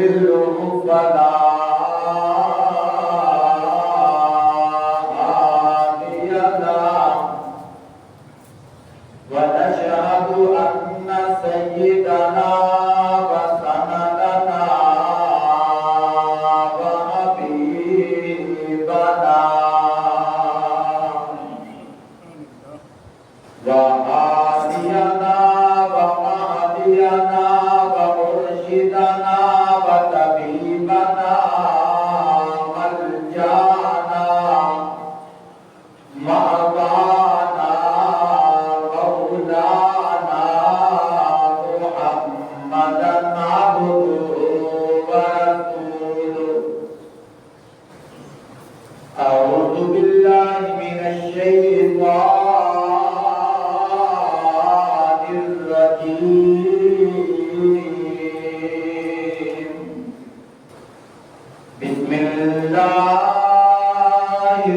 يضلله فلا هادي له ونشهد أن سيدنا وسندنا وحبيبنا وهادينا ومهدينا ومرشدنا وطبيبنا ملجانا مأوانا مولانا محمدا عبده ورسوله. أعوذ بالله من الشيطان الرجيم. بسم الله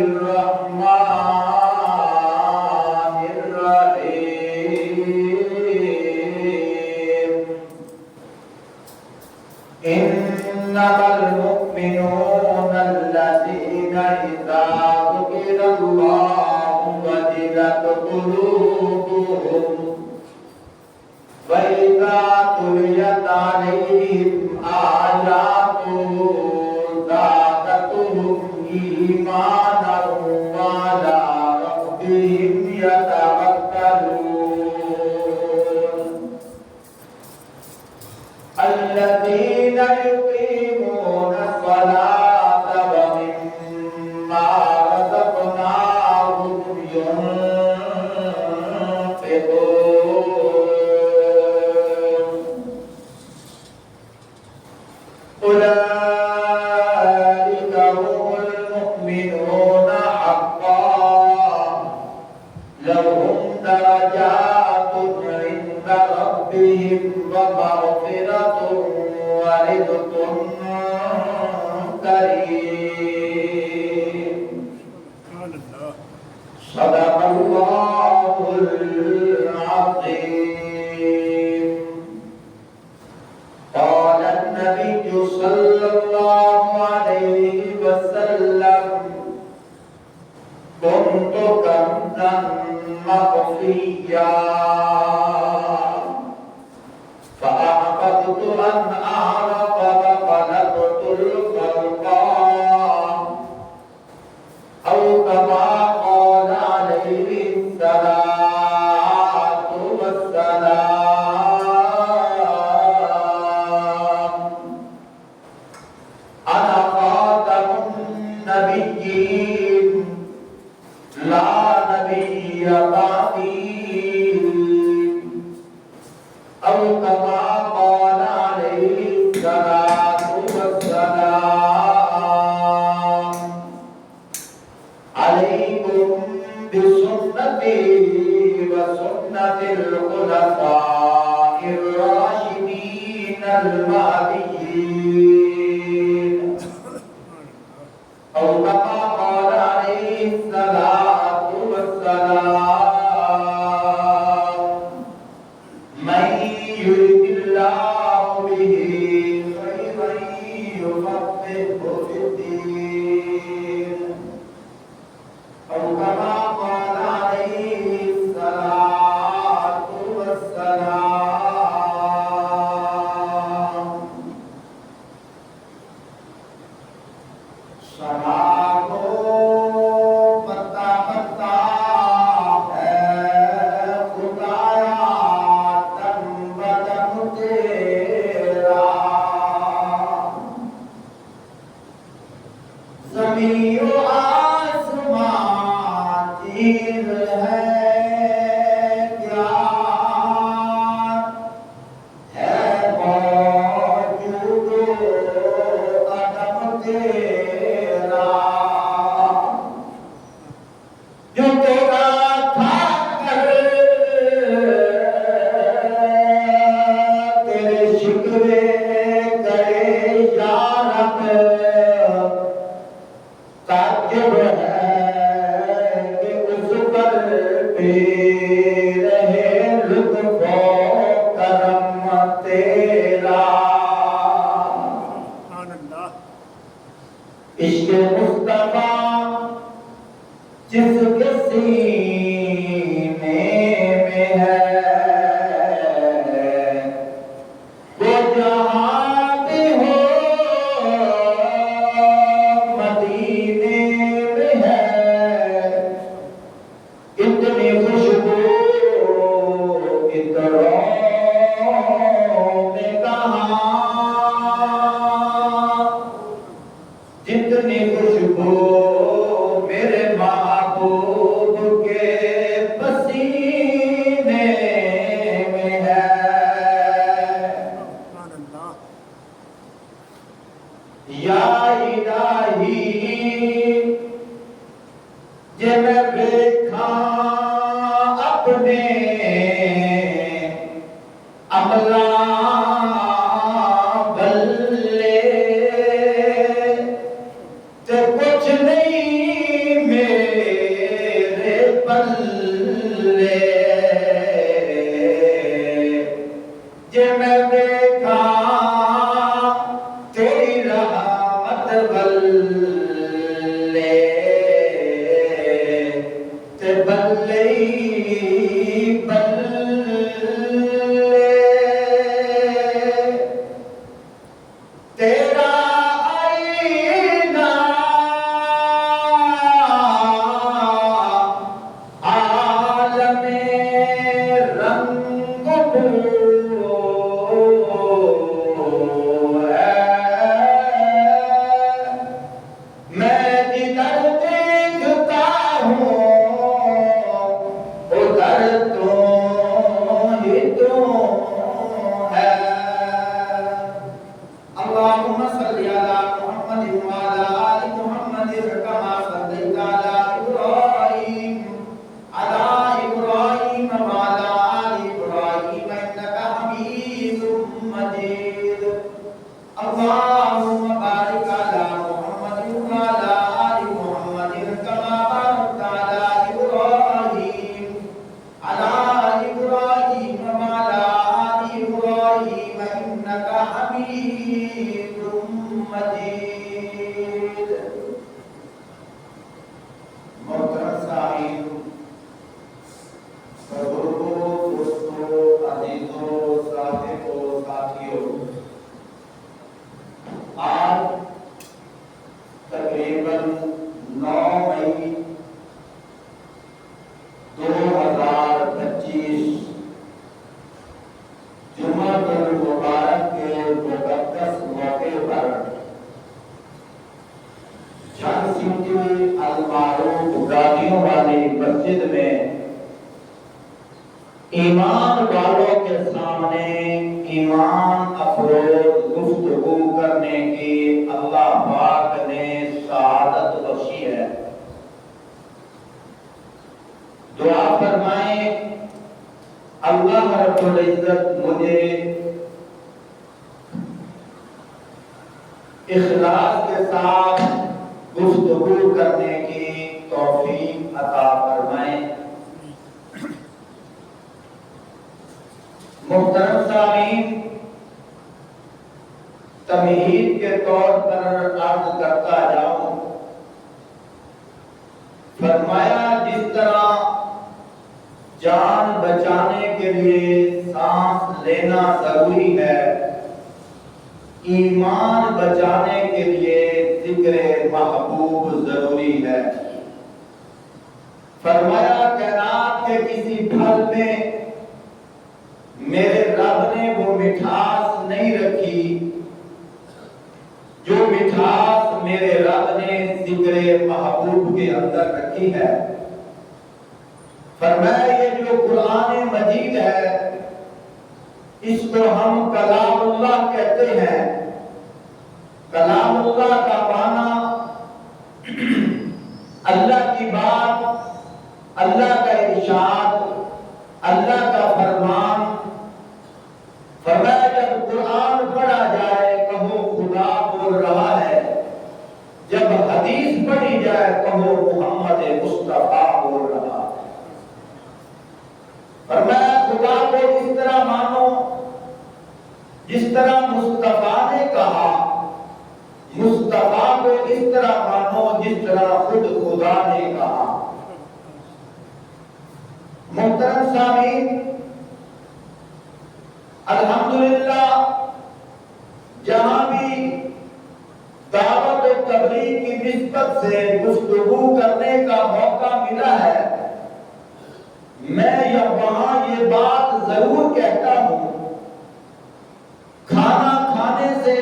الرحمن الرحيم. إنما المؤمنون الذين إذا ذكر الله وجلت قلوبهم وإذا تليت عليهم آياته زادتهم إيمانا وعلى ربهم يتوكلون. الذين يقيمون الصلاة ومما رزقناهم ينفقون. أولئك هم المؤمنون حقا لهم درجات عند ربهم ومغفرة ورزق كريم. صدق الله العظيم. قال النبي صلى الله عليه وسلم: كنت كنزا مخفيا فأحببت أن أعرف فخلقت الخلق، أو كما قال عليه الصلاة والسلام: أنا خاتم النبيين لا نبي بعدي، أو كما قال عليه الصلاة والسلام: عليكم بسنتي وسنة الخلفاء الراشدين المهديين، أو كما قال عليه الصلاة والسلام: من يرد الله به خيرا يفقهه في الدين، أو كما قال عليه الصلاة والسلام. سلام بتا بتا ہے خدایا تن بدن تیرا، جس کے سینے میں ہے وہ جہاں بھی ہو مدینے میں ہے اتنی خوشبو عطروں میں کہاں جتنی خوشبو میرے محبوب کے پسینے میں ہے یا الہی یہ میں دیکھا اپنے عملہ بلے تے کچھ نہیں میرے پلے یہ میں دیکھا تیری رحمت بلے تے بلے تیرا آئینہ عالم رنگ بو ہے میں جدھر دیکھتا ہوں ادھر تو ہی تو ہے اللهم صل على محمد وعلى آل محمد كما صليت على إبراهيم وعلى آل إبراهيم إنك حميد مجيد اللهم بارك على محمد وعلى آل محمد كما باركت على إبراهيم وعلى آل إبراهيم إنك حميد مجيد محترم سامعین بزرگوں دوستوں عزیزوں صاحبوں ساتھیوں آج تقریباً 9 مئی 2025 جمعہ المبارک کے مقدس موقع پر جھنگ سنگھ المعروف گاڑیوں والی مسجد میں ایمان والوں کے سامنے ایمان افروز گفتگو کرنے کی اللہ پاک نے سعادت بخشی ہے دعا فرمائیں اللہ رب العزت مجھے اخلاص کے ساتھ گفتگو کرنے کی توفیق عطا فرمائیں محترم سامعین تمہید کے طور پر عرض کرتا جاؤں فرمایا جس طرح جان بچانے کے لیے سانس لینا ضروری ہے ایمان بچانے کے لیے ذکر محبوب ضروری ہے فرمایا کائنات کے کسی پھل میں میرے رب نے وہ مٹھاس نہیں رکھی جو مٹھاس میرے رب نے ذکر محبوب کے اندر رکھی ہے فرمایا یہ جو قرآن مجید ہے اس کو ہم کلام اللہ کہتے ہیں کلام اللہ کا معنی اللہ کی بات اللہ کا ارشاد اللہ کا فرمان فرمایا جب قرآن پڑھا جائے کہو خدا بول رہا ہے جب حدیث پڑھی جائے کہو محمد مصطفیٰ بول رہا ہے فرمایا خدا کو اس طرح مانو جس طرح مصطفیٰ نے کہا مصطفیٰ کو اس طرح مانو جس طرح خود خدا نے کہا محترم سامعین، الحمدللہ جہاں بھی دعوت و تبلیغ کی نسبت سے گفتگو کرنے کا موقع ملا ہے، میں وہاں یہ بات ضرور کہتا ہوں، کھانا کھانے سے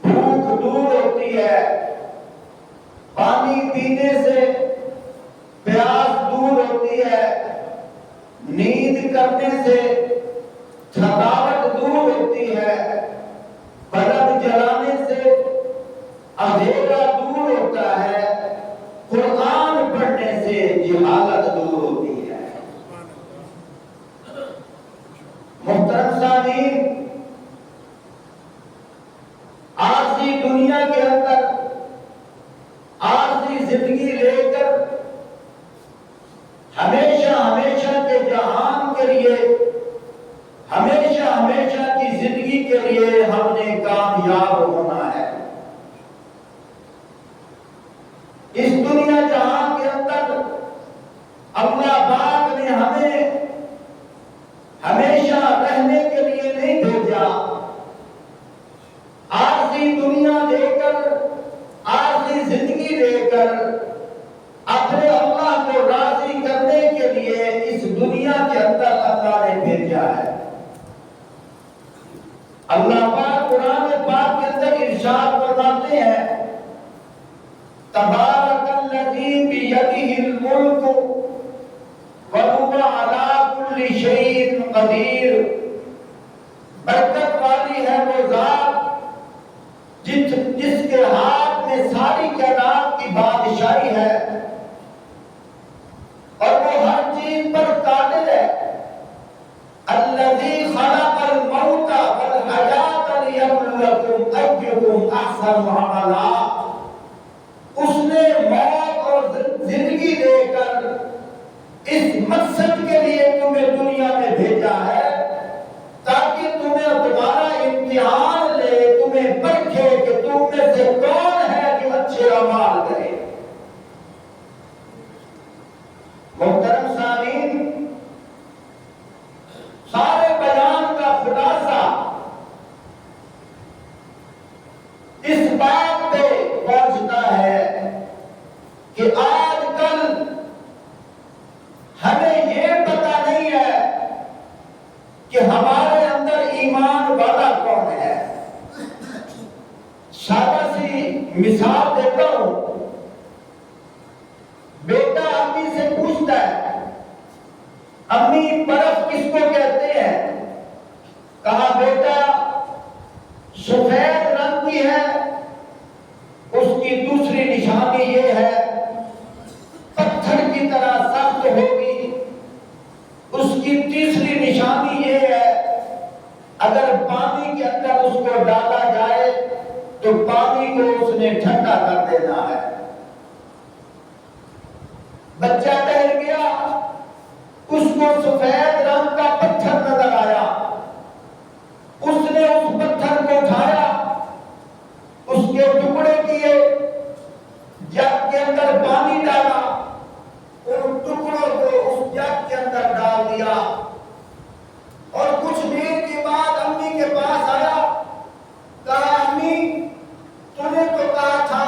بھوک دور ہوتی ہے، پانی پینے سے پیاس دور ہوتی ہے، نیند کرنے سے تھکاوٹ دور ہوتی ہے، بلب جلانے سے اندھیرا دور ہوتا ہے، قرآن پڑھنے سے جہالت دور ہوتی ہے۔ محترم سامعین، عارضی دنیا کے اندر عارضی زندگی لے کر ہمیشہ کے جہان کے لیے، ہمیشہ کی زندگی کے لیے ہم نے کامیاب ہونا ہے۔ اس دنیا جہان کے اندر اللہ پاک نے ہمیں ہمیشہ رہنے کے لیے نہیں بھیجا، عارضی دنیا لے کر، عارضی زندگی لے کر اپنے اللہ کو راضی کرنے کے لیے اس دنیا کے اندر اللہ نے بھیجا ہے۔ اللہ پاک قرآن پاک کے اندر ارشاد فرماتے ہیں، تبارک الذی بیدہ الملک وہو علی کل شیء قدیر، برکت والی ہے وہ ذات جس کے ہاتھ میں ساری کائنات کی بادشاہی ہے اور وہ ہر چیز پر قادر ہے۔ الذی خلق الموت والحیات لیبلوکم ایکم احسن عملا، اس نے موت اور زندگی دے کر اس مقصد کے لیے تمہیں دنیا میں بھیجا ہے تاکہ تمہیں دوبارہ امتحان لے، تمہیں پرکھے کہ تم میں سے کون ہے جو اچھے اعمال کرے۔ محترم سامعین، سارے بیان کا خلاصہ اس بات پہ پہنچتا ہے کہ آج کل ہمیں یہ پتہ نہیں ہے کہ ہمارے اندر ایمان والا کون ہے۔ سادہ سی مثال دیتا ہوں، بیٹا امی سے پوچھتا ہے، امی برف کس کو کہتے ہیں؟ کہا بیٹا سفید رنگ کی ہے، اس کی دوسری نشانی یہ ہے پتھر کی طرح سخت ہوگی، اس کی تیسری نشانی یہ ہے اگر پانی کے اندر اس کو ڈالا جائے تو پانی کو اس نے ٹھنڈا کر دینا ہے۔ بچہ ٹہل گیا، اس کو سفید رنگ کا پتھر نظر آیا، اس نے اس پتھر کو اٹھایا، اس کے ٹکڑے کیے، جگ کے اندر پانی ڈالا، ان ٹکڑوں کو اس جگ کے اندر ڈال دیا اور کچھ دیر کے بعد امی کے پاس آیا، کہا امی تو نے تو کہا تھا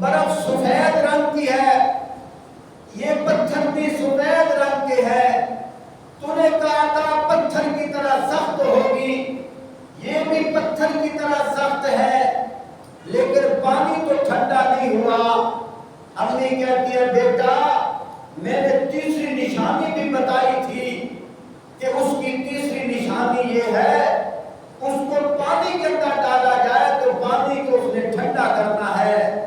برف سفید رنگ کی ہے، یہ پتھر بھی سفید رنگ کے ہے، تو نے کہا تھا پتھر کی طرح سخت ہوگی، یہ بھی پتھر کی طرح سخت ہے لیکن پانی تو ٹھنڈا نہیں ہوا۔ امی کہتی ہے بیٹا میں نے تیسری نشانی بھی بتائی تھی کہ اس کی تیسری نشانی یہ ہے اس کو پانی کے اندر ڈالا جائے تو پانی کو اس نے ٹھنڈا کرنا ہے،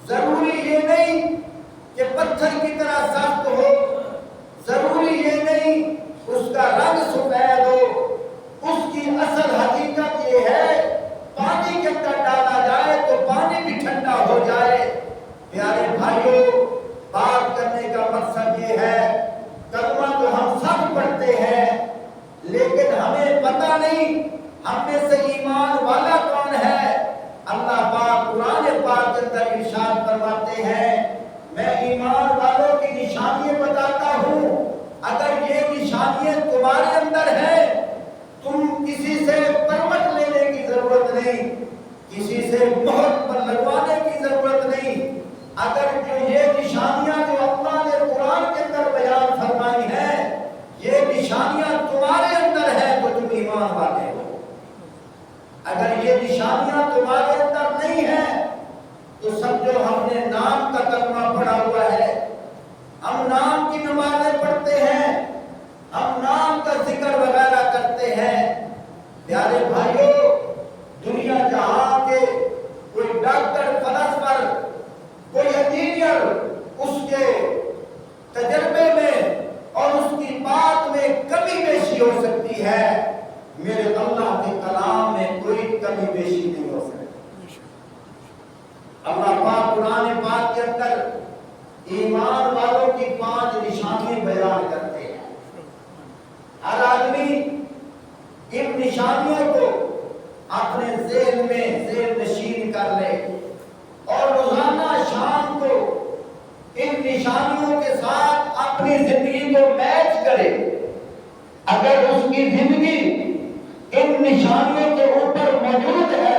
ضروری یہ نہیں کہ پتھر کی طرح سخت ہو، ضروری یہ نہیں اس کا رنگ سفید ہو، اس کی اصل حقیقت یہ ہے پانی کے اندر ڈالا جائے تو پانی بھی ٹھنڈا ہو جائے۔ پیارے بھائیوں، بات کرنے کا مقصد یہ ہے کلمہ تو ہم سب پڑھتے ہیں لیکن ہمیں پتہ نہیں ہم میں سے ایمان والا کون ہے۔ اللہ پاک قرآن پاک کے اندر ارشاد فرماتے ہیں، میں ایمان والوں کی نشانیاں بتاتا اگر یہ نشانیاں تمہارے اندر ہیں، تم کسی سے پرمٹ لینے کی ضرورت نہیں، کسی سے مہر پر لگوانے کی ضرورت نہیں۔ اگر یہ نشانیاں جو اللہ نے قرآن کے اندر بیان فرمائی ہیں، یہ نشانیاں تمہارے اندر ہیں تو تم ایمان والے ہو۔ اگر یہ نشانیاں تمہارے اندر نہیں ہیں تو سمجھو ہم نے نام کا کلمہ پڑھا ہوا ہے، ہم نام کی نمازیں پڑھتے ہیں، ہم نام کا ذکر وغیرہ کرتے ہیں۔ پیارے بھائیوں، دنیا جہاں کے کوئی ڈاکٹر، فلسفر، کوئی انجینئر، اس کے تجربے میں اور اس کی بات میں کمی بیشی ہو سکتی ہے، میرے اللہ کے کلام میں کوئی کمی بیشی نہیں ہو سکتی۔ اللہ پاک قرآن پاک کے اندر ایمان والوں کی 5 نشانیاں بیان کرتے ہیں۔ ہر آدمی ان نشانیوں کو اپنے ذہن میں ذہن نشین کر لے اور روزانہ شام کو ان نشانیوں کے ساتھ اپنی زندگی کو میچ کرے۔ اگر اس کی زندگی ان نشانیوں کے اوپر موجود ہے،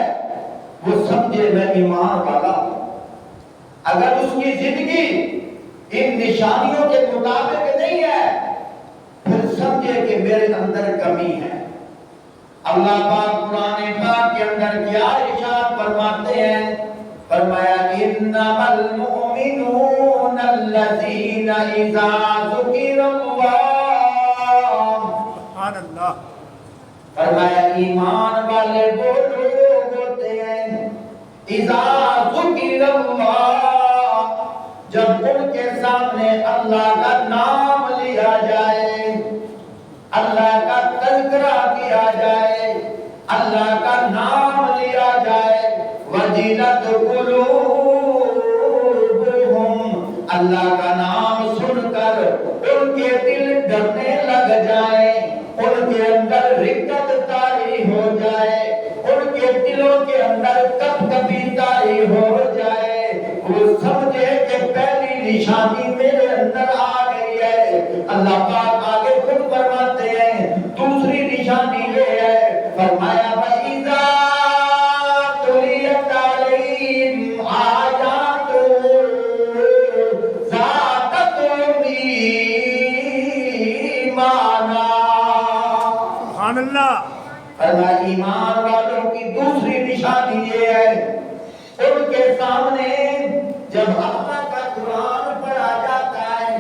وہ سمجھے میں ایمان والا ہوں۔ اگر اس کی زندگی ان نشانیوں کے مطابق نہیں ہے، پھر سمجھے کہ میرے اندر کمی ہے۔ اللہ پاک قرآن پاک کے اندر کیا ارشاد فرماتے ہیں؟ فرمایا انما المؤمنون الذین اذا ذکر اللہ، سبحان اللہ، فرمایا ایمان والے وہ لوگ ہوتے ہیں اذا ذکر اللہ، جب ان کے سامنے اللہ کا نام لیا جائے، اللہ کا تذکرہ کیا جائے، اللہ کا نام لیا جائے، وجلت قلوبہم، اللہ کا نام سن کر ان کے دل ڈرنے لگ جائے، ان کے اندر رقت طاری ہو جائے، ان کے دلوں کے اندر کپکپی طاری ہو جائے، وہ سمجھے کہ پہلی نشانی میرے اندر آ گئی ہے۔ اللہ پاک آگے خود فرماتے ہیں دوسری نشانی یہ ہے، فرمایا وَإِذَا تُلِيَتْ عَلَيْهِمْ آيَاتُهُ زَادَتْهُمْ إِيمَانًا، سبحان اللہ، فرمایا ایمان والوں کی دوسری نشانی یہ ہے، ان کے سامنے جب اللہ کا قرآن پڑھا جاتا ہے،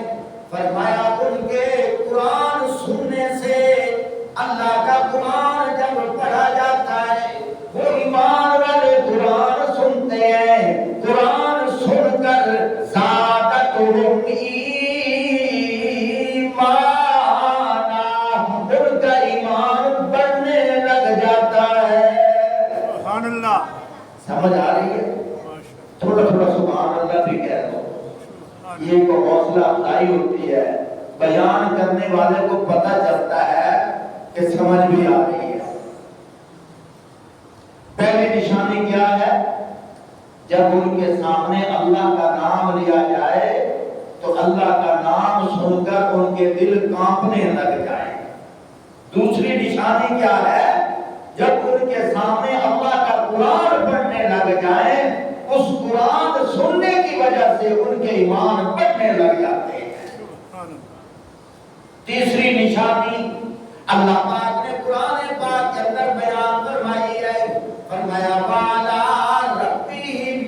فرمایا ان کے قرآن سننے سے، اللہ کا قرآن جب پڑھا جاتا ہے، وہ ایمان والے قرآن سنتے ہیں، قرآن سن کر زادتہم ایمانا، ان کا ایمان بڑھنے لگ جاتا ہے۔ سبحان اللہ، سمجھ آ رہی ہے؟ تھوڑا تھوڑا سبحان اللہ بھی کہہ دو، یہ کو حوصلہ افزائی ہوتی ہے، بیان کرنے والے کو پتہ چلتا ہے کہ سمجھ بھی آ رہی ہے۔ پہلی نشانی کیا ہے؟ جب ان کے سامنے اللہ کا نام لیا جائے تو اللہ کا نام سن کر ان کے دل کانپنے لگ جائے۔ دوسری نشانی کیا ہے؟ جب ان کے سامنے اللہ کا قرآن پڑھنے لگ جائے، اس قرآن سننے کی وجہ سے ان کے ایمان بڑھنے لگ جاتے ہیں۔ تیسری نشانی اللہ پاک نے قرآن پاک کے اندر بیان فرمائی ہے، فرمایا وَعَلَىٰ رَبِّهِمْ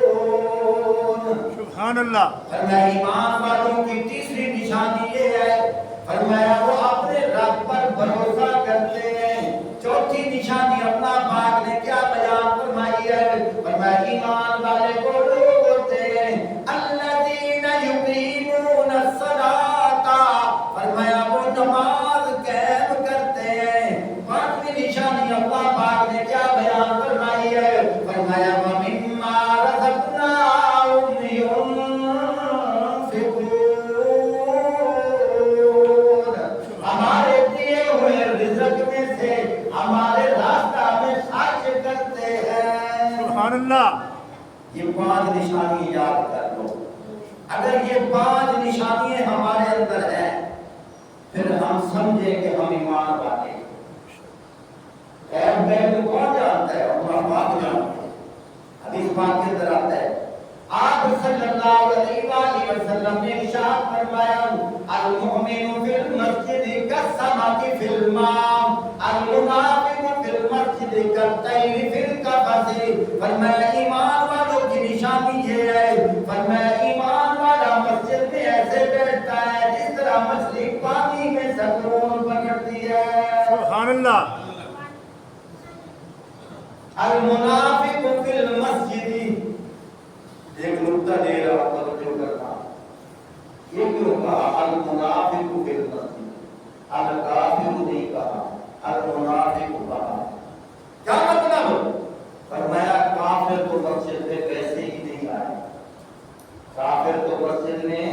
يَتَوَكَّلُونَ، سبحان اللہ، فرمایا ایمان والوں کی تیسری نشانی یہ ہے، فرمایا وہ اپنے رب پر بھروسہ کرتے ہیں۔ چوتھی نشانی اللہ پاک نے کیا بیان فرمائی ہے؟ فرمایا ایمان والے وہ لوگ ہوتے ہیں الذین یقیمون الصلاۃ، فرمایا وہ نماز قائم کرتے ہیں۔ پانچویں نشانی اللہ پاک نے کیا بیان فرمائی ہے؟ فرمایا وَمِمَّا رَزَقْنَاهُمْ يُنفِقُونَ، ہمارے دیے ہوئے رزق میں سے ہمارے راستہ میں خرچ کرتے ہیں۔ سبحان اللہ، یہ 5 نشانی یاد کر لو۔ اگر یہ 5 نشانیاں ہمارے اندر ہیں پھر ہم سمجھیں کہ ہم ایمان والے ہیں۔ غیب کون جانتا ہے؟ اللہ پاک جانتا ہے۔ حدیث پاک کے اندر آتا ہے آپ صلی اللہ علیہ وآلہ وسلم نے ارشاد فرمایا المؤمن فی المسجد کالسمک فی الماء المنافق فی المسجد کالطیر فی القفص۔ فرمایا ایمان والوں کی نشانی یہ ہے، فرمایا ایمان والا مسجد میں ایسے بیٹھتا ہے جس طرح مچھلی پانی میں سکون پکڑتی ہے۔ سبحان اللہ۔ المنافق فی المسجد، ایک نقطہ دے رہا ہوں توجہ کرنا، یہ کیوں کہا المنافق فی المسجد، الکافر نہیں کہا، المنافق کہا؟ کیا مطلب؟ فرمایا کافر تو مسجد میں ویسے ہی نہیں آئے، کافر تو مسجد میں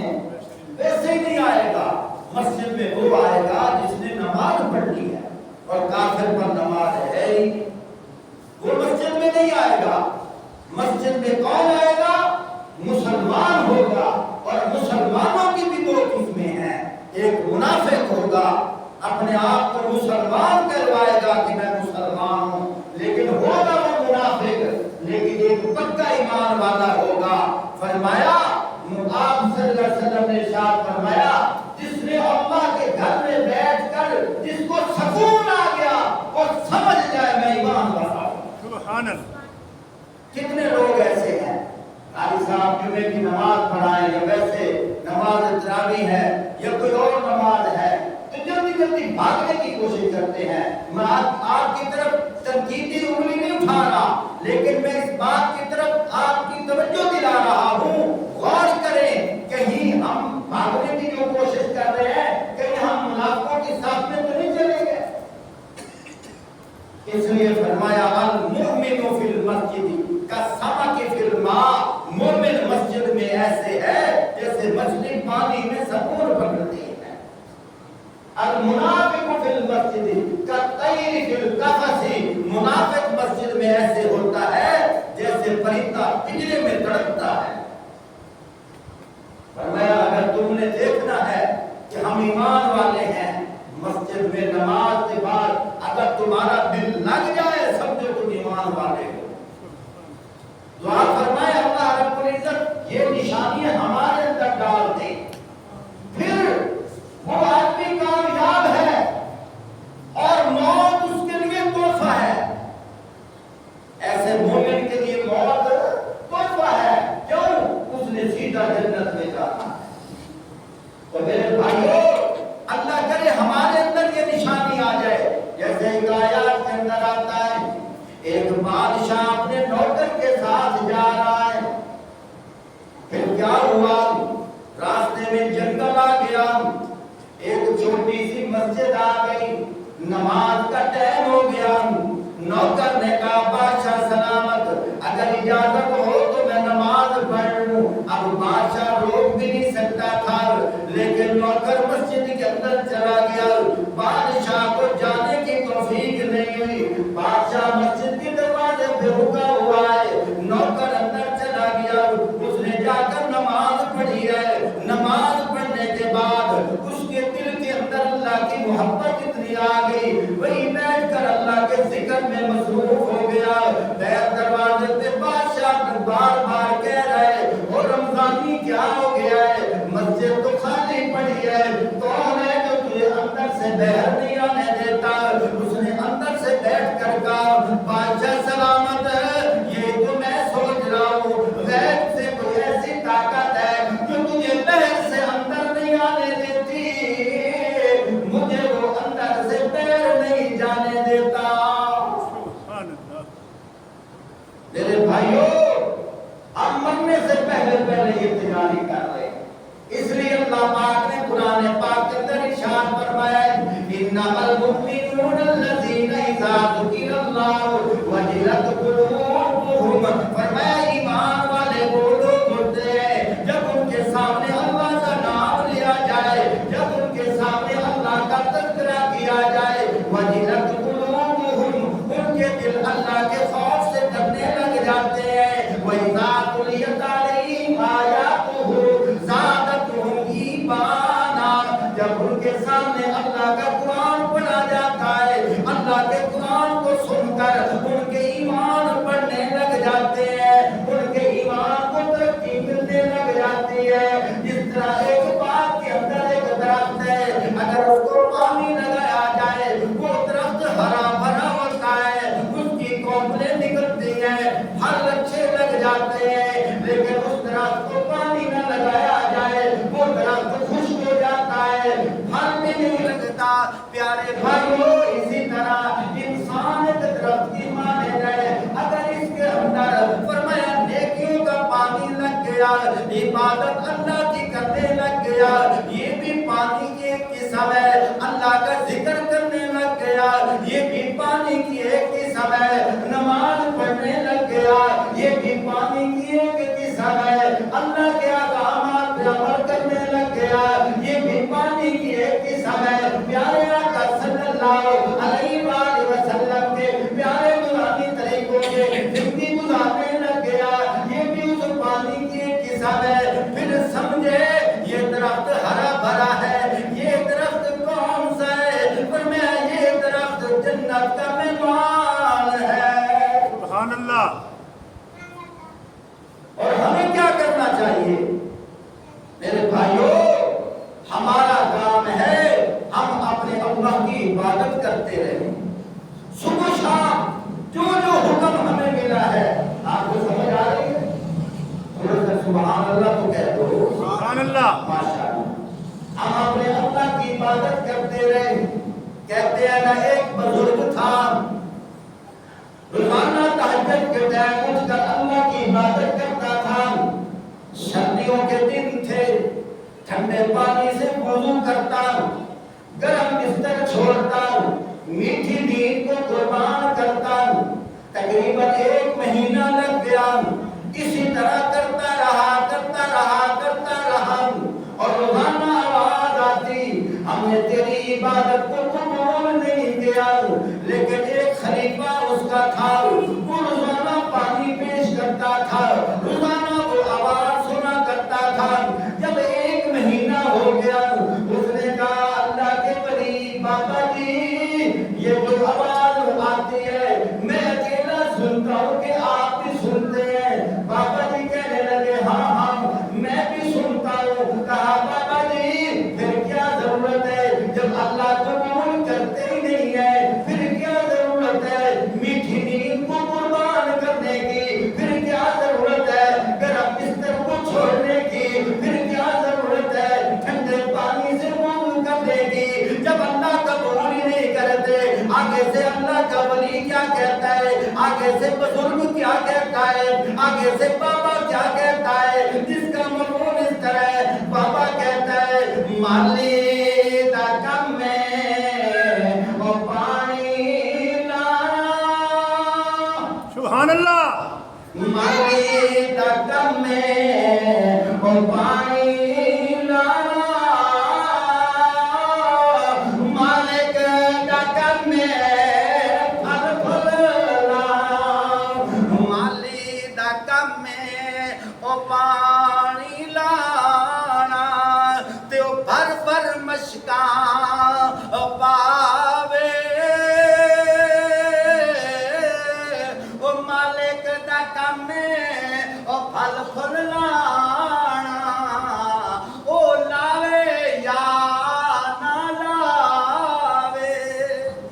ویسے ہی نہیں آئے گا، مسجد میں وہ آئے گا جس نے نماز پڑھی ہے، اور کافر پر نماز ہے ہی، وہ مسجد میں نہیں آئے گا۔ مسجد میں کون آئے گا؟ مسلمان ہوگا، اور مسلمانوں کی بھی 2 قسمیں ہیں، ایک منافق ہوگا، اپنے آپ کو مسلمان کہلوائے گا کہ میں مسلمان ہوں، لیکن ہوگا وہ منافق، لیکن ایک پکا ایمان والا ہوگا۔ فرمایا آپ صلی اللہ علیہ وسلم نے ارشاد فرمایا جس نے اللہ کے گھر میں بیٹھ کر جس کو سکون آ گیا اور سمجھ جائے میں ایمان والا ہوں۔ سبحان اللہ۔ کتنے لوگ ایسے ہیں قاری صاحب جمعے کی نماز پڑھائیں یا ویسے نماز تراویح ہے یا کوئی اور نماز ہے تو جلدی جلدی بھاگنے کی کوشش کرتے ہیں۔ میں آپ کی طرف تنقیدی انگلی نہیں اٹھا رہا، لیکن میں اس بات کی طرف آپ کی توجہ دلا رہا ہوں، غور کریں کہیں ہم بھاگنے کی جو کوشش کر رہے ہیں کہیں ہم منافقوں کے ساتھ میں تو نہیں چلیں گے۔ اس لیے فرمایا المؤمن فی المسجد کالسمک فی الماء، مومن مسجد میں ایسے ہے جیسے مچھلی پانی میں سکون پکڑتی ہے۔ المنافق فی المسجد کالطیر فی القفص، منافق مسجد میں ایسے ہوتا ہے جیسے پرندہ پنجرے میں تڑپتا ہے۔ فرمایا اگر تم نے دیکھنا ہے کہ ہم ایمان والے ہیں، مسجد میں نماز کے بعد اگر تمہارا دل لگ جائے سمجھو تم ایمان والے ہو۔ دعا فرمائے اللہ رب العزت یہ نشانیاں ہمارے اندر ڈال دے، پھر وہ آدمی کامیاب ہے اور موت اس کے لیے تحفہ ہے۔ ایسے مومن کے لیے موت تحفہ ہے، کیوں؟ اس نے سیدھا جنت میں جانا ہے۔ تو میرے بھائیوں اللہ کرے ہمارے اندر یہ نشانی آ جائے، جیسے ایک آیات کے اندر آتا ہے ایک بادشاہ اپنے نوکر کے ساتھ جا رہا ہے، پھر کیا ہوا؟ راستے میں جنگل آ گیا، ایک چھوٹی سی مسجد آ گئی، نماز کا ٹائم ہو گیا۔ نوکر نے کہا بادشاہ سلامت، اگر اجازت ہو تو میں نماز پڑھ لوں۔ اب بادشاہ روک بھی نہیں سکتا تھا، لیکن نوکر مسجد کے اندر چلا گیا، بادشاہ کو جانے کی توفیق نہیں ہوئی۔ بادشاہ مسجد کے دروازے پہ رکا ہوا ہے، نوکر اندر چلا گیا، اس نے جا کر نماز پڑھی ہے۔ نماز پڑھنے کے بعد اس کے دل کے اندر اللہ کی محبت اتنی آ گئی، وہی بیٹھ کر اللہ کے ذکر میں مصروف ہو گیا۔ بیر دروازے پہ بادشاہ بار بار کہہ رہے اور رمضانی کیا ہو گیا ہے، مسجد تو خالی پڑی ہے، کون ہے جو تجھے اندر سے باہر نہیں آنے دیتا؟ اس نے اندر سے بیٹھ کر کہا بادشاہ سلامت ہے، یہ تو میں سوچ رہا ہوں غیب سے کوئی ایسی طاقت ہے جو تجھے باہر سے اندر نہیں آنے دیتی، مجھے وہ اندر سے باہر نہیں جانے دیتا۔ میرے بھائیوں ہم مرنے سے پہلے یہ تیاری کر رہے ہیں، اس لیے اللہ پاک نے قرآن پاک کے اندر ارشاد فرمایا انما المؤمنون الذین اذا ذکر اللہ وجلت قلوبهم، فرمایا ایمان والے وہ لوگ ہوتے ہیں جب ان کے سامنے اللہ کا نام لیا جائے، جب ان کے سامنے اللہ کا تذکرہ کیا جائے، وجلت قلوبهم، ان کے دل اللہ کے خوف سے ڈرنے لگ جاتے ہیں، وَإِذَا تُلِيَتْ عَلَيْهِمْ آيَاتُهُ جب ان کے سامنے اللہ کا قرآن پڑھا جاتا ہے اللہ کے قرآن کو سن کر ان کے ایمان بڑھنے لگ جاتے ہیں ان کے ایمان کو ترقی ملنے لگ جاتی ہے جس طرح ایک باغ کے اندر ایک درخت ہے اگر اس کو پانی لگایا جائے وہ درخت ہرا بھرا ہوتا ہے اس کی کونپلیں نکلتی ہیں پھل اچھے لگ جاتے ہیں لیکن اس درخت کو پانی نہ لگایا جائے وہ درخت خشک ہو جاتا ہے پھل بھی نہیں لگتا پیارے بھائیوں اسی طرح انسان ایک درخت کی مانند ہے اگر اس کے اندر فرمایا نیکیوں کا پانی لگ گیا عبادت اللہ کی کرنے لگ گیا یہ بھی پانی کی ایک قسم ہے اللہ کا ذکر کرنے لگ گیا یہ بھی پانی کی ایک قسم ہے نماز پڑھنے لگ گیا یہ بھی پانی کی ایک قسم ہے اللہ کے احکامات پہ عمل کرنے لگ گیا یہ بھی پانی کی ایک قسم ہے پیارے آقا صلی اللہ علیہ وآلہ وسلم کے پیارے نورانی طریقوں کے زندگی گزارنے لگ گیا یہ بھی اس پانی کی ایک قسم ہے پھر سمجھے یہ درخت ہرا بھرا ہے یہ درخت کون سا ہے فرمایا یہ درخت جنت کا مہمان ہے سبحان اللہ اور ہمیں کیا کرنا چاہیے میرے بھائیوں ہمارا کام ہے ہم اپنے اللہ کی عبادت کرتے رہیں صبح شام جو جو حکم ہمیں ملا ہے آپ کو سمجھ آ رہی ہے تھوڑا سا سبحان اللہ تو کہہ دو سبحان اللہ ماشاءاللہ ہم اپنے اللہ کی عبادت کرتے رہیں کہتے ہیں نا ایک بزرگ تھا روزانہ تہجد کے ٹائم اٹھ کر اللہ کی عبادت کرتا تھا سردیوں کے دن تھے ٹھنڈے پانی سے وضو کرتا گرم بستر چھوڑتا میٹھی نیند کو قربان کرتا تقریباً 1 مہینہ لگ گیا اسی طرح کرتا رہا اور روزانہ آواز آتی ہم نے تیری عبادت کو قبول نہیں کیا لیکن ایک خلیفہ اس کا تھا وہ روزانہ پانی پیش کرتا تھا روزانہ وہ آواز سنا کرتا تھا جب 1 مہینہ ہو گیا اس نے کہا اللہ کے ولی بابا جی یہ جو آواز آتی ہے میں اکیلا سنتا ہوں کہ آپ بھی سنتے ہیں بابا جی کہنے لگے ہاں میں بھی سنتا ہوں کہا بابا جی پھر کیا ضرورت ہے جب اللہ قبول کرتے ہی نہیں ہے پھر کیا ضرورت ہے میٹھی نیند کو قربان کرنے کی پھر کیا ضرورت ہے گرم بستر کو چھوڑنے کی پھر کیا ضرورت ہے ٹھنڈے پانی سے وضو کرنے کی جب اللہ قبول ہی نہیں کرتے آگے سے اللہ کا ولی کیا کہتا ہے آگے سے بزرگ کیا کہتا ہے آگے سے بابا کیا کہتا ہے جس کا مضمون اس طرح ہے بابا کہتا ہے مالی دا کم میں وہ پانی لانا سبحان اللہ مالی دا کم میں وہ پانی لانا مالک دا کم میں پھل پھل لانا مالی دا کم میں وہ پانی لانا تے وہ بھر مشکاں پاوے وہ مالک دا کم ہے وہ پھل لانا او لاوے یا نہ لاوے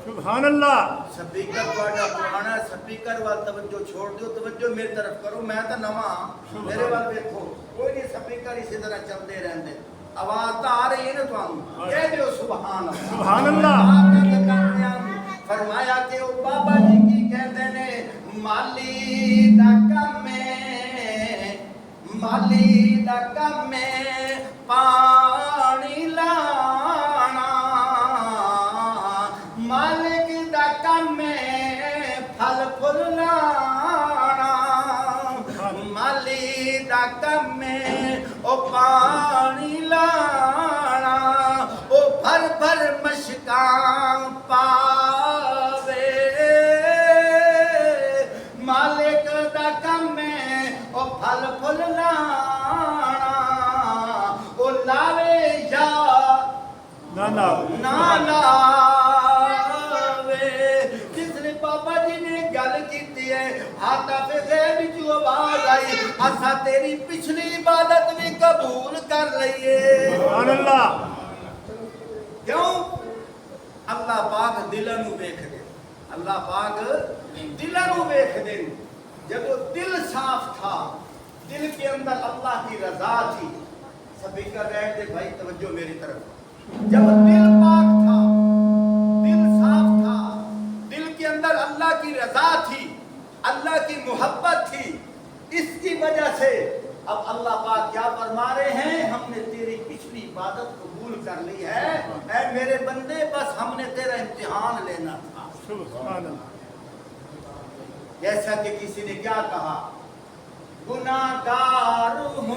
سبحان اللہ سپیکر والا پرانا سپیکر وال توجہ چھوڑ دو توجہ میری طرف کرو میں تو نواں میرے وال دیکھو کوئی نہیں سپیکر اسی طرح چلتے رہندے آواز تو آ رہی ہے نا تمہیں کہہ دیو سبحان اللہ سبحان اللہ فرمایا کہ وہ بابا جی کی کہتے نے مالی دا کم میں پانی لانا مالک دا کم میں پھل پھل لانا مالی دا کم میں او پانی لانا او بھر مشکاں پاوے مالک دا کم میں او پھل پھل لانا او لاوے یا نہ ਨਾ ਵੇ ਜਿਸ ਨੇ ਬਾਬਾ ਜੀ ਨੇ ਗੱਲ ਕੀਤੀ ਹੈ ਹਾਤਾ ਫੇ ਗੈਬ ਵਿੱਚ ਆਵਾਜ਼ ਆਈ ਅਸਾਂ ਤੇਰੀ ਪਿਛਲੀ ਇਬਾਦਤ ਵੀ ਕਬੂਲ ਕਰ ਲਈਏ ਸੁਭਾਨ ਅੱਲਾਹ ਕਿਉਂ ਅੱਲਾਹ ਪਾਕ ਦਿਲਾਂ ਨੂੰ ਵੇਖਦੇ ਅੱਲਾਹ ਪਾਕ ਦਿਲਾਂ ਨੂੰ ਵੇਖਦੇ جب دل صاف تھا دل کے اندر اللہ کی رضا تھی سپیکر رہے تھے بھائی توجہ میری طرف جب دل پاک تھا دل صاف تھا دل کے اندر اللہ کی رضا تھی اللہ کی محبت تھی اس کی وجہ سے اب اللہ پاک کیا فرما رہے ہیں ہم نے تیری پچھلی عبادت قبول کر لی ہے اے میرے بندے بس ہم نے تیرا امتحان لینا تھا سبحان اللہ جیسا کہ کسی نے کیا کہا گناہگار ہوں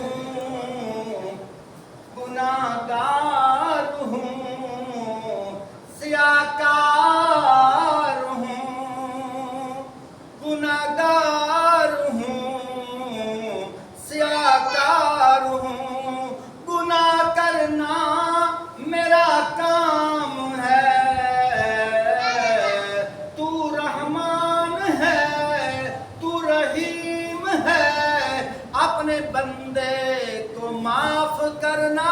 گناہگار ہوں سیاکار ہوں گناہگار ہوں سیاکار ہوں گناہ کرنا میرا کام ہے اپنے بندے کو معاف کرنا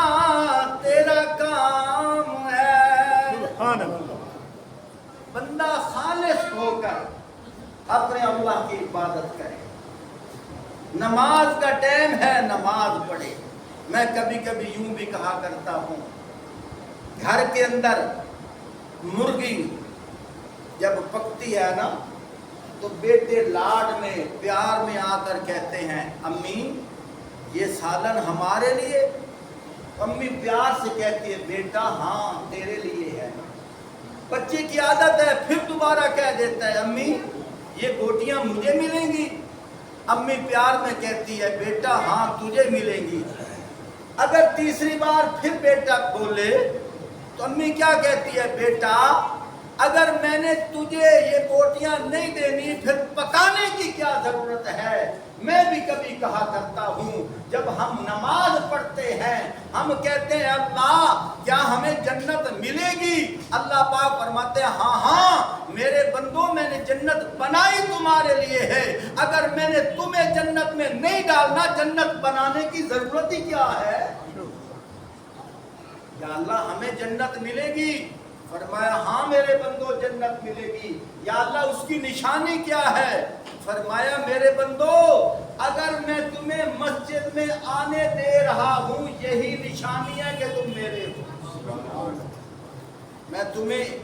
تیرا کام ہے سبحان اللہ بندہ خالص ہو کر اپنے اللہ کی عبادت کرے نماز کا ٹائم ہے نماز پڑھے میں کبھی کبھی یوں بھی کہا کرتا ہوں گھر کے اندر مرغی جب پکتی ہے نا تو بیٹے لاڈ میں پیار میں آ کر کہتے ہیں امی یہ سالن ہمارے لیے امی پیار سے کہتی ہے بیٹا ہاں تیرے لیے ہے بچے کی عادت ہے پھر دوبارہ کہہ دیتا ہے امی یہ گوٹیاں مجھے ملیں گی امی پیار میں کہتی ہے بیٹا ہاں تجھے ملیں گی اگر تیسری بار پھر بیٹا بولے تو امی کیا کہتی ہے بیٹا اگر میں نے تجھے یہ بوٹیاں نہیں دینی پھر پکانے کی کیا ضرورت ہے میں بھی کبھی کہا کرتا ہوں جب ہم نماز پڑھتے ہیں ہم کہتے ہیں اللہ کیا ہمیں جنت ملے گی اللہ پاک فرماتے ہیں ہاں ہاں میرے بندوں میں نے جنت بنائی تمہارے لیے ہے اگر میں نے تمہیں جنت میں نہیں ڈالنا جنت بنانے کی ضرورت ہی کیا ہے یا اللہ ہمیں جنت ملے گی فرمایا ہاں میرے بندو جنت ملے گی یا اللہ اس کی نشانی کیا ہے فرمایا میرے بندو اگر میں تمہیں مسجد میں آنے دے رہا ہوں یہی نشانی ہے کہ تم میرے ہو میں تمہیں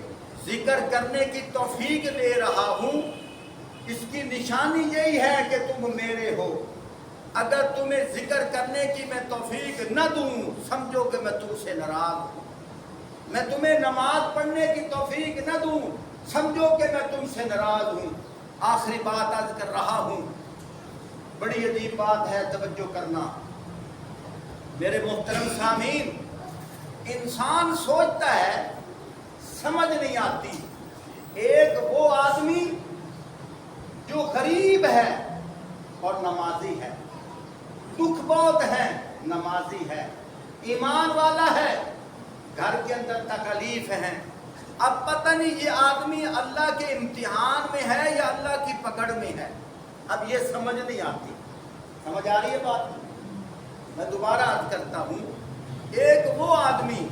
ذکر کرنے کی توفیق دے رہا ہوں اس کی نشانی یہی ہے کہ تم میرے ہو اگر تمہیں ذکر کرنے کی میں توفیق نہ دوں سمجھو کہ میں تم سے ناراض ہوں میں تمہیں نماز پڑھنے کی توفیق نہ دوں سمجھو کہ میں تم سے ناراض ہوں آخری بات عرض کر رہا ہوں بڑی عجیب بات ہے توجہ کرنا میرے محترم سامعین انسان سوچتا ہے سمجھ نہیں آتی ایک وہ آدمی جو غریب ہے اور نمازی ہے دکھ بہت ہے نمازی ہے ایمان والا ہے گھر کے اندر تکلیف ہیں اب پتہ نہیں یہ آدمی اللہ کے امتحان میں ہے یا اللہ کی پکڑ میں ہے اب یہ سمجھ نہیں آتی سمجھ آ رہی ہے بات میں دوبارہ عرض کرتا ہوں ایک وہ آدمی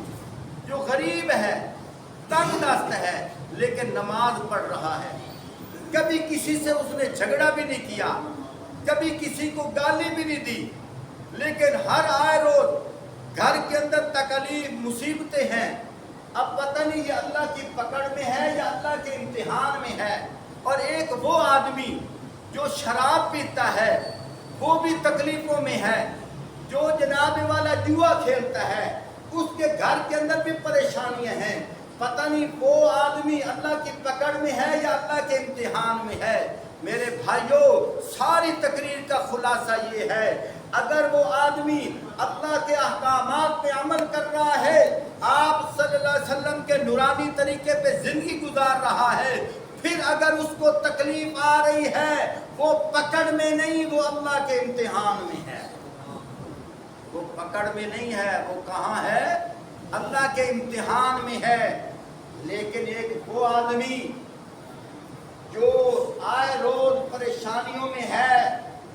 جو غریب ہے تنگ دست ہے لیکن نماز پڑھ رہا ہے کبھی کسی سے اس نے جھگڑا بھی نہیں کیا کبھی کسی کو گالی بھی نہیں دی لیکن ہر آئے روز گھر کے اندر تکلیف مصیبتیں ہیں اب پتہ نہیں یہ اللہ کی پکڑ میں ہے یا اللہ کے امتحان میں ہے اور ایک وہ آدمی جو شراب پیتا ہے وہ بھی تکلیفوں میں ہے جو جناب والا جوا کھیلتا ہے اس کے گھر کے اندر بھی پریشانیاں ہیں پتہ نہیں وہ آدمی اللہ کی پکڑ میں ہے یا اللہ کے امتحان میں ہے میرے بھائیوں ساری تقریر کا خلاصہ یہ ہے اگر وہ آدمی اللہ کے احکامات پہ عمل کر رہا ہے آپ صلی اللہ علیہ وسلم کے نورانی طریقے پہ زندگی گزار رہا ہے پھر اگر اس کو تکلیف آ رہی ہے وہ پکڑ میں نہیں وہ اللہ کے امتحان میں ہے وہ پکڑ میں نہیں ہے وہ کہاں ہے اللہ کے امتحان میں ہے، لیکن ایک وہ آدمی جو آئے روز پریشانیوں میں ہے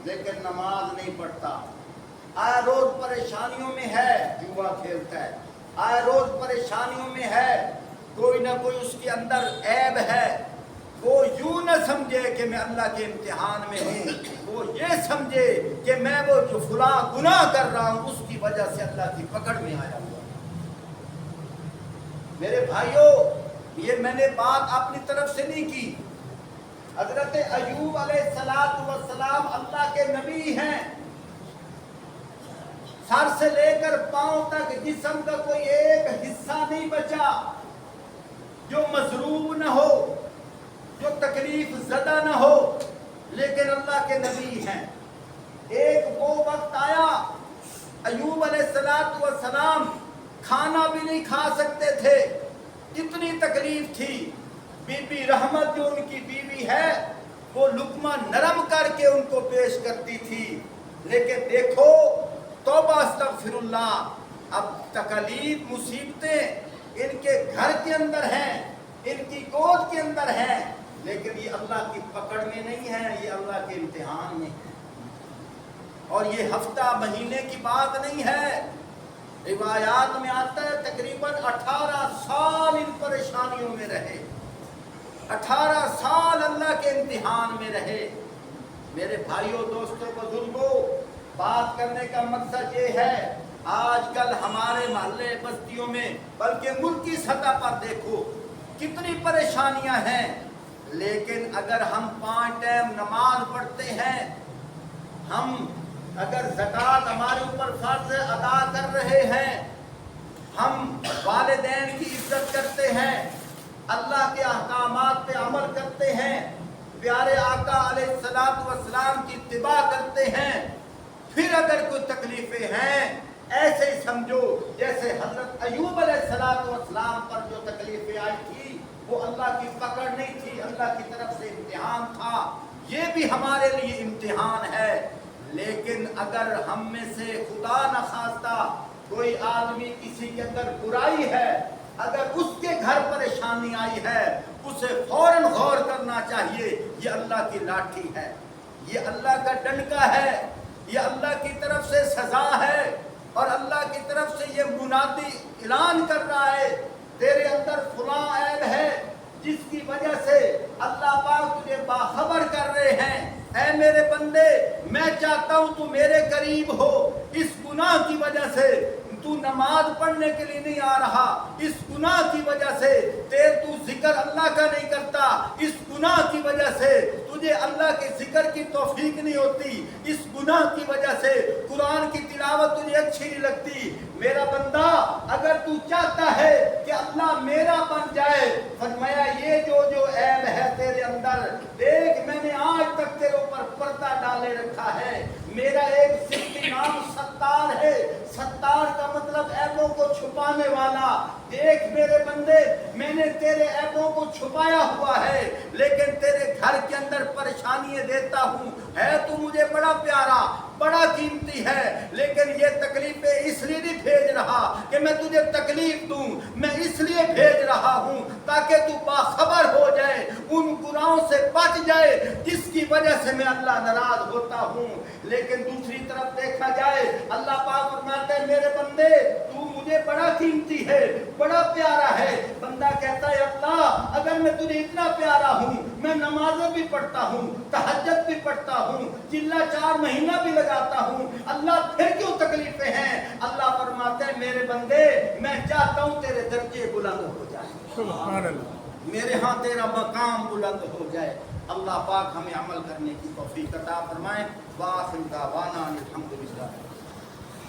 لیکن نماز نہیں پڑھتا، آئے روز پریشانیوں میں ہے جوا کھیلتا ہے، آئے روز پریشانیوں میں ہے کوئی نہ کوئی اس کے اندر عیب ہے، وہ یوں نہ سمجھے کہ میں اللہ کے امتحان میں ہوں، وہ یہ سمجھے کہ میں وہ جو فلاں گناہ کر رہا ہوں اس کی وجہ سے اللہ کی پکڑ میں آیا ہوا۔ میرے بھائیوں، یہ میں نے بات اپنی طرف سے نہیں کی، حضرت ایوب علیہ السلام اللہ کے نبی ہیں، سر سے لے کر پاؤں تک جسم کا کوئی ایک حصہ نہیں بچا جو مضروب نہ ہو، جو تکلیف زدہ نہ ہو، لیکن اللہ کے نبی ہیں۔ ایک وہ وقت آیا ایوب علیہ السلام کھانا بھی نہیں کھا سکتے تھے، اتنی تکلیف تھی۔ بی بی رحمت جو ان کی بیوی ہے وہ لقمہ نرم کر کے ان کو پیش کرتی تھی، لیکن دیکھو توبہ استغفر اللہ، اب تکلیف مصیبتیں ان کے گھر کے اندر ہیں، ان کی گود کے اندر ہیں، لیکن یہ اللہ کی پکڑ میں نہیں ہے، یہ اللہ کے امتحان میں ہے۔ اور یہ ہفتہ مہینے کی بات نہیں ہے، روایات میں آتا ہے تقریباً 18 سال ان پریشانیوں میں رہے، 18 سال اللہ کے امتحان میں رہے۔ میرے بھائیوں، دوستوں، بزرگوں، بات کرنے کا مقصد یہ ہے، آج کل ہمارے محلے بستیوں میں بلکہ ملک کی سطح پر دیکھو کتنی پریشانیاں ہیں، لیکن اگر ہم 5 ٹائم نماز پڑھتے ہیں، ہم اگر زکوٰۃ ہمارے اوپر فرض ادا کر رہے ہیں، ہم والدین کی عزت کرتے ہیں، اللہ کے احکامات پہ عمل کرتے ہیں، پیارے آقا علیہ السلام کی اتباع کرتے ہیں، پھر اگر کوئی تکلیفیں ہیں ایسے ہی سمجھو جیسے حضرت ایوب علیہ السلام پر جو تکلیفیں آئی تھی وہ اللہ کی پکڑ نہیں تھی، اللہ کی طرف سے امتحان تھا۔ یہ بھی ہمارے لیے امتحان ہے، لیکن اگر ہم میں سے خدا نخواستہ کوئی آدمی کسی کے اندر برائی ہے، اگر اس کے گھر پریشانی آئی ہے، اسے فوراً غور کرنا چاہیے، یہ اللہ کی لاٹھی ہے، یہ اللہ کا ڈنڈا ہے، یہ اللہ کی طرف سے سزا ہے، اور اللہ کی طرف سے یہ منادی اعلان کر رہا ہے تیرے اندر فلاں عیب ہے جس کی وجہ سے اللہ پاک تجھے باخبر کر رہے ہیں۔ اے میرے بندے، میں چاہتا ہوں تو میرے قریب ہو، اس گناہ کی وجہ سے تو نماز پڑھنے کے لیے نہیں آ رہا، اس گناہ کی وجہ سے تو ذکر اللہ کا نہیں کرتا، اس گناہ کی وجہ سے تجھے اللہ کے ذکر کی توفیق نہیں ہوتی، اس گناہ کی وجہ سے قرآن کی تلاوت تجھے اچھی نہیں لگتی۔ میرا بندہ، اگر تو چاہتا ہے کہ اللہ میرا بن جائے، فرمایا یہ جو عیب ہے تیرے اندر، دیکھ میں نے آج تک تیرے اوپر پردہ ڈالے رکھا ہے، میرا ایک صرف نام ستار ہے، ستار کا مطلب عیبوں کو چھپانے والا۔ دیکھ میرے بندے، میں نے تیرے عیبوں کو چھپایا ہوا ہے، لیکن تیرے گھر کے اندر پریشانیاں دیتا ہوں، ہے تو مجھے بڑا پیارا، بڑا قیمتی ہے، لیکن یہ تکلیفیں اس لیے نہیں بھیج رہا کہ میں تجھے تکلیف دوں، میں اس لیے بھیج رہا ہوں تاکہ تو باخبر ہو جائے، ان گناہوں سے بچ جائے جس کی وجہ سے میں اللہ ناراض ہوتا ہوں۔ لیکن دوسری طرف دیکھا جائے، اللہ پاک فرماتے ہیں میرے بندے تو مجھے بڑا قیمتی ہے، بڑا پیارا ہے۔ بندہ کہتا ہے اللہ اگر میں تجھے اتنا پیارا ہوں، میں نمازیں بھی پڑھتا ہوں، تہجد بھی پڑھتا ہوں، چلا 4 مہینہ بھی لگاتا ہوں، اللہ پھر کیوں تکلیفیں ہیں؟ اللہ فرماتے ہیں میرے بندے میں چاہتا ہوں تیرے درجے بلند ہو جائیں، سبحان اللہ، میرے ہاں تیرا مقام بلند ہو جائے۔ اللہ پاک ہمیں عمل کرنے کی توفیق عطا فرمائے۔ وآخر دعوانا الحمدللہ۔